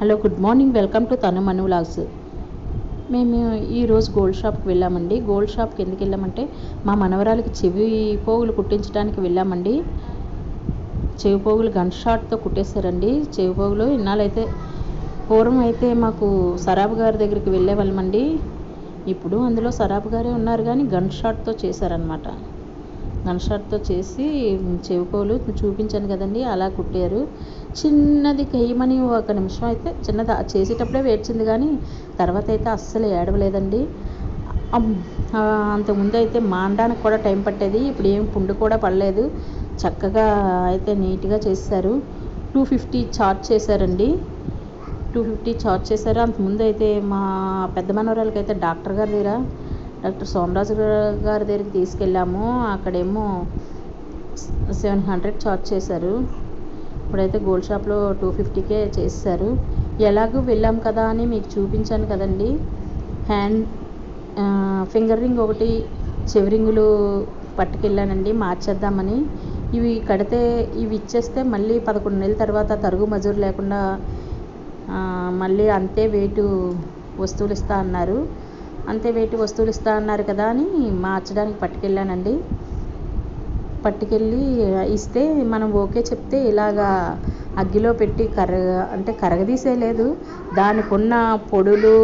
Hello, good morning. Welcome to తను మను vlogs. మేము ఈరోజు గోల్డ్ షాప్కి వెళ్ళామండి. గోల్డ్ షాప్కి ఎందుకు వెళ్ళామంటే మా మనవరాలకి చెవి పోగులు కుట్టించడానికి వెళ్ళామండి. చెవి పోగులు గన్ షాట్తో కుట్టేశారండి. చెవి పోగులు ఇన్నాళ్ళైతే పూర్వం అయితే మాకు సరాబ్ గారి దగ్గరికి వెళ్ళేవాళ్ళమండి. ఇప్పుడు అందులో సరాబ్ గారే ఉన్నారు కానీ గన్ షాట్తో చేశారనమాట. గన్ షాట్తో చేసి చెవి పోగులు చూపించాను కదండి, అలా కుట్టారు. చిన్నది కేయమని ఒక నిమిషం అయితే చిన్నది చేసేటప్పుడే ఏడ్చింది కానీ తర్వాత అయితే అస్సలు ఏడవలేదండి. అంతకుముందు అయితే మానడానికి కూడా టైం పట్టేది. ఇప్పుడు ఏం పుండు కూడా పడలేదు. చక్కగా అయితే నీట్గా చేశారు. 250 ఛార్జ్ చేశారండి. 250 ఛార్జ్ చేశారు. అంతకుముందు అయితే మా పెద్ద మనవరాలకి అయితే డాక్టర్ సోమరాజు గారి దగ్గరికి తీసుకెళ్ళాము. అక్కడేమో 700 ఛార్జ్ చేశారు. ఇప్పుడైతే గోల్డ్ షాప్లో 250కే చేశారు. ఎలాగూ వెళ్ళాం కదా అని మీకు చూపించాను కదండి. ఫింగర్ రింగ్ ఒకటి, చెవి రింగులు పట్టుకెళ్ళానండి మార్చేద్దామని. ఇవి కడితే ఇవి ఇచ్చేస్తే మళ్ళీ 11 నెలల తర్వాత తరుగు మజూరు లేకుండా మళ్ళీ అంతే వెయిట్ వస్తువులు ఇస్తా అన్నారు. అంతే వెయిట్ వస్తువులు ఇస్తా అన్నారు కదా అని మార్చడానికి పట్టుకెళ్ళానండి. పట్టుకెళ్ళి ఇస్తే మనం ఓకే చెప్తే ఇలాగా అగ్గిలో పెట్టి కరగదీసేయలేదు. దానికి ఉన్న పొడులు,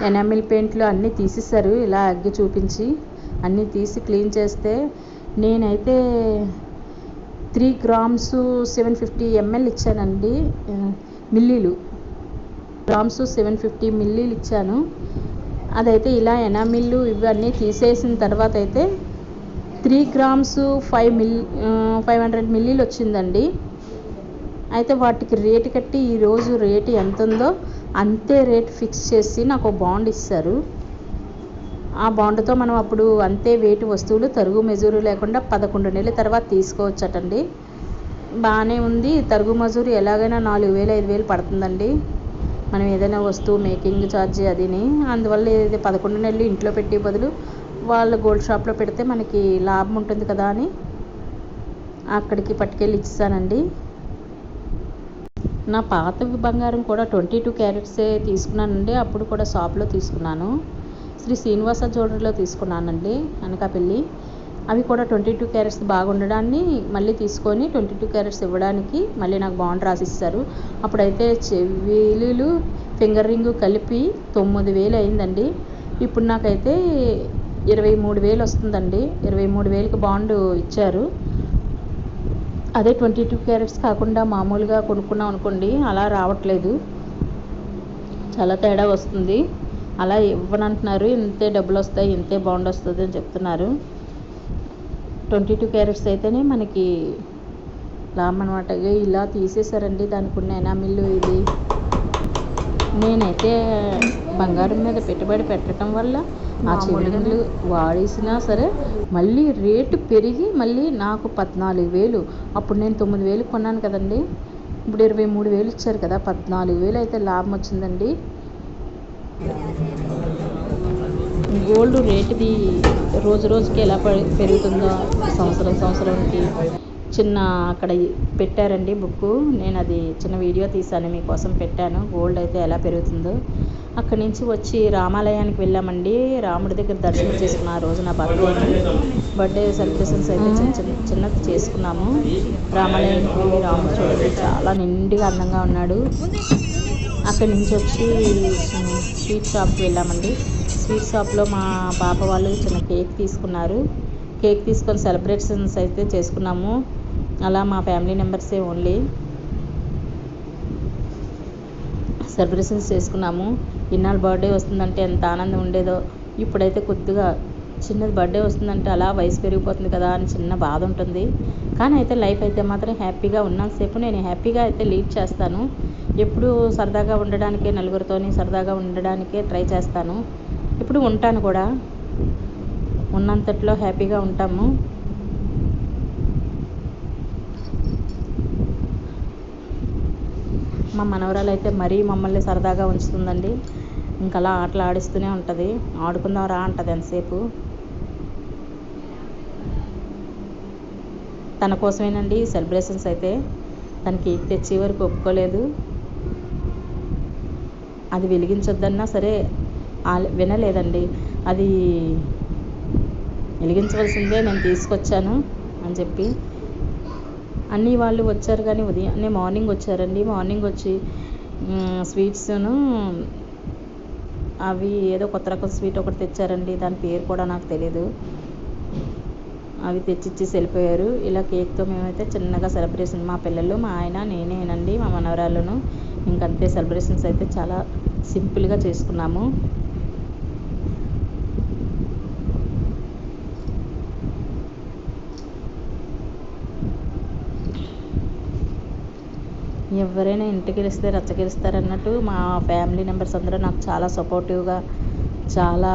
ఎనామిల్ పెయింట్లు అన్నీ తీసేశారు. ఇలా అగ్గి చూపించి అన్నీ తీసి క్లీన్ చేస్తే నేనైతే 3 grams 750 ml ఇచ్చానండి. మిల్లీలు గ్రామ్స్ 750 మిల్లీలు ఇచ్చాను. అదైతే ఇలా ఎనామిల్లు ఇవన్నీ తీసేసిన తర్వాత అయితే 3 grams 500 మిల్లీలు వచ్చిందండి. అయితే వాటికి రేటు కట్టి ఈరోజు రేటు ఎంత ఉందో అంతే రేట్ ఫిక్స్ చేసి నాకు బాండ్ ఇస్తారు. ఆ బాండ్తో మనం అప్పుడు అంతే వెయిట్ వస్తువులు తరుగు మెజూరు లేకుండా 11 నెలల తర్వాత తీసుకోవచ్చటండి. బాగానే ఉంది. తరుగు మజూరు ఎలాగైనా 4000 5000 పడుతుందండి మనం ఏదైనా వస్తువు మేకింగ్ ఛార్జీ అదిని. అందువల్ల ఇది 11 నెలలు ఇంట్లో పెట్టే బదులు వాళ్ళ గోల్డ్ షాప్లో పెడితే మనకి లాభం ఉంటుంది కదా అని అక్కడికి పట్టుకెళ్ళి ఇచ్చానండి. నా పాత బంగారం కూడా 22 క్యారెట్సే తీసుకున్నానండి. అప్పుడు కూడా షాప్లో తీసుకున్నాను. శ్రీ శ్రీనివాస జ్యువెలరీలో తీసుకున్నానండి అనకాపల్లి. అవి కూడా 22 క్యారెట్స్ బాగుండడాన్ని మళ్ళీ తీసుకొని 22 క్యారెట్స్ ఇవ్వడానికి మళ్ళీ నాకు బాండ్ రాసిస్తారు. అప్పుడైతే చెవిలీలు ఫింగర్ రింగు కలిపి 9000 అయిందండి. ఇప్పుడు నాకైతే 23,000 వస్తుందండి. 23,000కి బాండ్ ఇచ్చారు. అదే 22 క్యారెట్స్ కాకుండా మామూలుగా కొనుక్కున్నాం అనుకోండి, అలా రావట్లేదు, చాలా తేడా వస్తుంది. అలా ఇవ్వనంటున్నారు. ఇంతే డబ్బులు వస్తాయి, ఇంతే బాండ్ వస్తుంది అని చెప్తున్నారు. 22 క్యారెట్స్ అయితేనే మనకి లాభం అనమాట. ఇలా తీసేశారండి దానికి ఉన్న ఎనామిల్లు. ఇది నేనైతే బంగారం మీద పెట్టుబడి పెట్టడం వల్ల ఆ చెవులు వాడేసినా సరే మళ్ళీ రేటు పెరిగి మళ్ళీ నాకు 14,000. అప్పుడు నేను 9,000 కొన్నాను కదండి. ఇప్పుడు 23,000 ఇచ్చారు కదా, 14,000 అయితే లాభం వచ్చిందండి. గోల్డ్ రేటుది రోజు రోజుకి ఎలా పెరుగుతుందో సంవత్సరానికి చిన్న అక్కడ పెట్టారండి బుక్. నేను అది చిన్న వీడియో తీశాను, మీకోసం పెట్టాను. గోల్డ్ అయితే ఎలా పెరుగుతుందో. అక్కడి నుంచి వచ్చి రామాలయానికి వెళ్ళామండి. రాముడి దగ్గర దర్శనం చేసుకున్న ఆ రోజు నా బర్త్డే సెలబ్రేషన్స్ అయితే చిన్నది చేసుకున్నాము. రామాలయానికి రాముడు చూడండి చాలా నిండుగా అందంగా ఉన్నాడు. అక్కడి నుంచి వచ్చి స్వీట్ షాప్కి వెళ్ళామండి. స్వీట్ షాప్లో మా పాప వాళ్ళు చిన్న కేక్ తీసుకున్నారు. కేక్ తీసుకొని సెలబ్రేషన్స్ అయితే చేసుకున్నాము. అలా మా ఫ్యామిలీ మెంబర్సే ఓన్లీ సెలబ్రేషన్స్ చేసుకున్నాము. ఇన్నాళ్ళు బర్త్డే వస్తుందంటే ఎంత ఆనందం ఉండేదో. ఇప్పుడైతే కొద్దిగా చిన్నది బర్త్డే వస్తుందంటే అలా వయసు పెరిగిపోతుంది కదా అని చిన్న బాధ ఉంటుంది. కానీ అయితే లైఫ్ అయితే మాత్రం హ్యాపీగా ఉన్నంతసేపు నేను హ్యాపీగా అయితే లీడ్ చేస్తాను. ఎప్పుడు సరదాగా ఉండడానికే, నలుగురితోని సరదాగా ఉండడానికే ట్రై చేస్తాను. ఇప్పుడు ఉంటాను కూడా. ఉన్నంతట్లో హ్యాపీగా ఉంటాము. మా మనవరాలు అయితే మరీ మమ్మల్ని సరదాగా ఉంచుతుందండి. ఇంకలా ఆటలు ఆడిస్తూనే ఉంటుంది. ఆడుకుందాం రా అంటుంది ఎంతసేపు. తన కోసమేనండి సెలబ్రేషన్స్ అయితే. తనకి తెచ్చే వరకు ఒప్పుకోలేదు. అది వెలిగించొద్దన్నా సరే వినలేదండి. అది వెలిగించవలసిందే, నేను తీసుకొచ్చాను అని చెప్పి. అన్నీ వాళ్ళు వచ్చారు కానీ ఉదయాన్నే మార్నింగ్ వచ్చారండి. మార్నింగ్ వచ్చి స్వీట్స్ను అవి ఏదో కొత్త రకం స్వీట్ ఒకటి తెచ్చారండి. దాని పేరు కూడా నాకు తెలీదు. అవి తెచ్చిచ్చేసి వెళ్ళిపోయారు. ఇలా కేక్తో మేమైతే చిన్నగా సెలబ్రేషన్, మా పిల్లలు, మా ఆయన, నేనేనండి, మా మనవరాళ్ళను. ఇంకంతే. సెలబ్రేషన్స్ అయితే చాలా సింపుల్గా చేసుకున్నాము. ఎవరైనా ఇంటికి గెలిస్తే రచ్చగెలుస్తారన్నట్టు మా ఫ్యామిలీ మెంబర్స్ అందరూ నాకు చాలా సపోర్టివ్గా, చాలా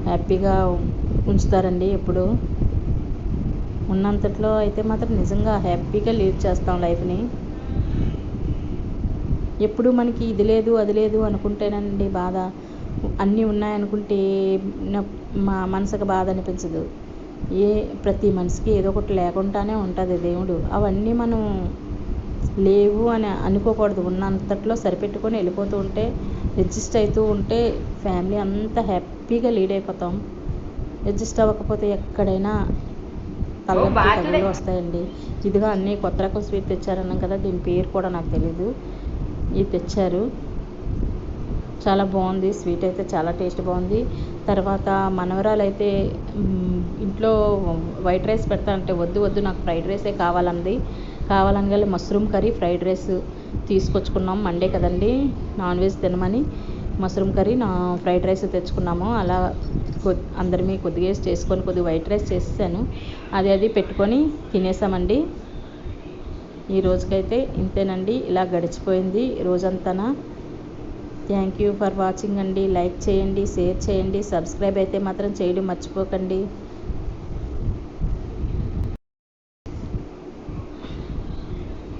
హ్యాపీగా ఉంచుతారండి. ఎప్పుడు ఉన్నంతట్లో అయితే మాత్రం నిజంగా హ్యాపీగా లీడ్ చేస్తాం లైఫ్ని. ఎప్పుడు మనకి ఇది లేదు అది లేదు అనుకుంటేనండి బాధ. అన్నీ ఉన్నాయనుకుంటే మా మనసుకు బాధ అనిపించదు. ప్రతి మనిషికి ఏదో ఒకటి లేకుండానే ఉంటుంది దేవుడు. అవన్నీ మనం లేవు అని అనుకోకూడదు. ఉన్నంతట్లో సరిపెట్టుకొని వెళ్ళిపోతూ ఉంటే, అడ్జస్ట్ అవుతూ ఉంటే ఫ్యామిలీ అంతా హ్యాపీగా లీడ్ అయిపోతాం. అడ్జస్ట్ అవ్వకపోతే ఎక్కడైనా తలలు వస్తాయండి. ఇదిగా అన్నీ కొత్త రకం స్వీట్ తెచ్చారన్నాం కదా, దీని పేరు కూడా నాకు తెలీదు. ఇది తెచ్చారు. చాలా బాగుంది స్వీట్ అయితే, చాలా టేస్ట్ బాగుంది. తర్వాత మనవరాలు అయితే ఇంట్లో వైట్ రైస్ పెడతా అంటే వద్దు నాకు ఫ్రైడ్ రైసే కావాలని మష్రూమ్ కర్రీ, ఫ్రైడ్ రైస్ తీసుకొచ్చుకున్నాం. మండే కదండి, నాన్ వెజ్ తినమని మష్రూమ్ కర్రీ, ఫ్రైడ్ రైస్ తెచ్చుకున్నాము. అలా అందరిమీ కొద్దిగా చేసుకొని కొద్దిగా వైట్ రైస్ చేసాను. అది పెట్టుకొని తినేసామండి. ఈ రోజుకైతే ఇంతేనండి. ఇలా గడిచిపోయింది రోజంతా. థ్యాంక్ యూ ఫర్ వాచింగ్ అండి. లైక్ చేయండి, షేర్ చేయండి, సబ్స్క్రైబ్ అయితే మాత్రం చేయడం మర్చిపోకండి.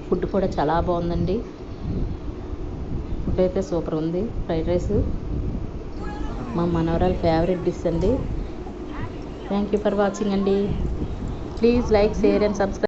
ఫుడ్ కూడా చాలా బాగుందండి. ఫుడ్ అయితే సూపర్ ఉంది. ఫ్రైడ్ రైస్ మా మనవరాలు ఫేవరెట్ డిష్ అండి. థ్యాంక్ యూ ఫర్ వాచింగ్ అండి. Please like, share and subscribe.